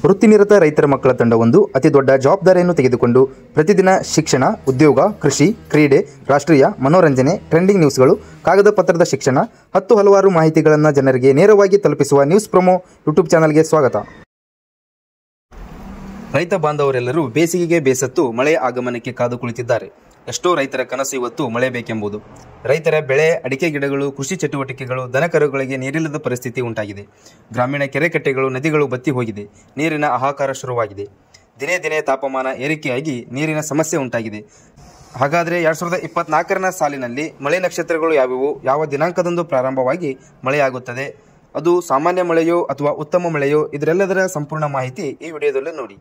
ವೃತ್ತಿನಿರತ ರೈತರ ಮಕ್ಕಳ ತಂಡವೊಂದು ಅತಿ ದೊಡ್ಡ ಜವಾಬ್ದಾರಿಯನ್ನು ತೆಗೆದುಕೊಂಡು ಪ್ರತಿದಿನ ಶಿಕ್ಷಣ, ಉದ್ಯೋಗ, ಕೃಷಿ, ಕ್ರೀಡೆ, ರಾಷ್ಟ್ರೀಯ, ಮನೋರಂಜನೆ, ಟ್ರೆಂಡಿಂಗ್ ನ್ಯೂಸ್ಗಳು, ಕಾಗದ ಪತ್ರದ ಶಿಕ್ಷಣ, ಹಲವಾರು ಮಾಹಿತಿಗಳನ್ನು ಜನರಿಗೆ ನೇರವಾಗಿ ತಲುಪಿಸುವ ನ್ಯೂಸ್ ಪ್ರೊಮೋ ಯೂಟ್ಯೂಬ್ ಚಾನಲ್ಗೆ ಸ್ವಾಗತ. ರೈತ ಬಾಂಧವರೆಲ್ಲರೂ ಬೇಸಿಗೆಗೆ ಬೇಸತ್ತು ಮಳೆಯ ಆಗಮನಕ್ಕೆ ಕಾದು ಕುಳಿತಿದ್ದಾರೆ. ಎಷ್ಟೋ ರೈತರ ಕನಸು ಇವತ್ತು ಮಳೆ ಬೇಕೆಂಬುದು. ರೈತರ ಬೆಳೆ, ಅಡಿಕೆ ಗಿಡಗಳು, ಕೃಷಿ ಚಟುವಟಿಕೆಗಳು, ದನಕರುಗಳಿಗೆ ನೀರಿಲ್ಲದ ಪರಿಸ್ಥಿತಿ ಉಂಟಾಗಿದೆ. ಗ್ರಾಮೀಣ ಕೆರೆಕಟ್ಟೆಗಳು, ನದಿಗಳು ಬತ್ತಿ ಹೋಗಿದೆ. ನೀರಿನ ಹಾಹಾಕಾರ ಶುರುವಾಗಿದೆ. ದಿನೇ ದಿನೇ ತಾಪಮಾನ ಏರಿಕೆಯಾಗಿ ನೀರಿನ ಸಮಸ್ಯೆ ಉಂಟಾಗಿದೆ. ಹಾಗಾದರೆ 2024ರ ಸಾಲಿನಲ್ಲಿ ಮಳೆ ನಕ್ಷತ್ರಗಳು ಯಾವುವು, ಯಾವ ದಿನಾಂಕದಂದು ಪ್ರಾರಂಭವಾಗಿ ಮಳೆಯಾಗುತ್ತದೆ, ಅದು ಸಾಮಾನ್ಯ ಮಳೆಯೋ ಅಥವಾ ಉತ್ತಮ ಮಳೆಯೋ, ಇದರೆಲ್ಲದರ ಸಂಪೂರ್ಣ ಮಾಹಿತಿ ಈ ವಿಡಿಯೋದಲ್ಲಿ ನೋಡಿ.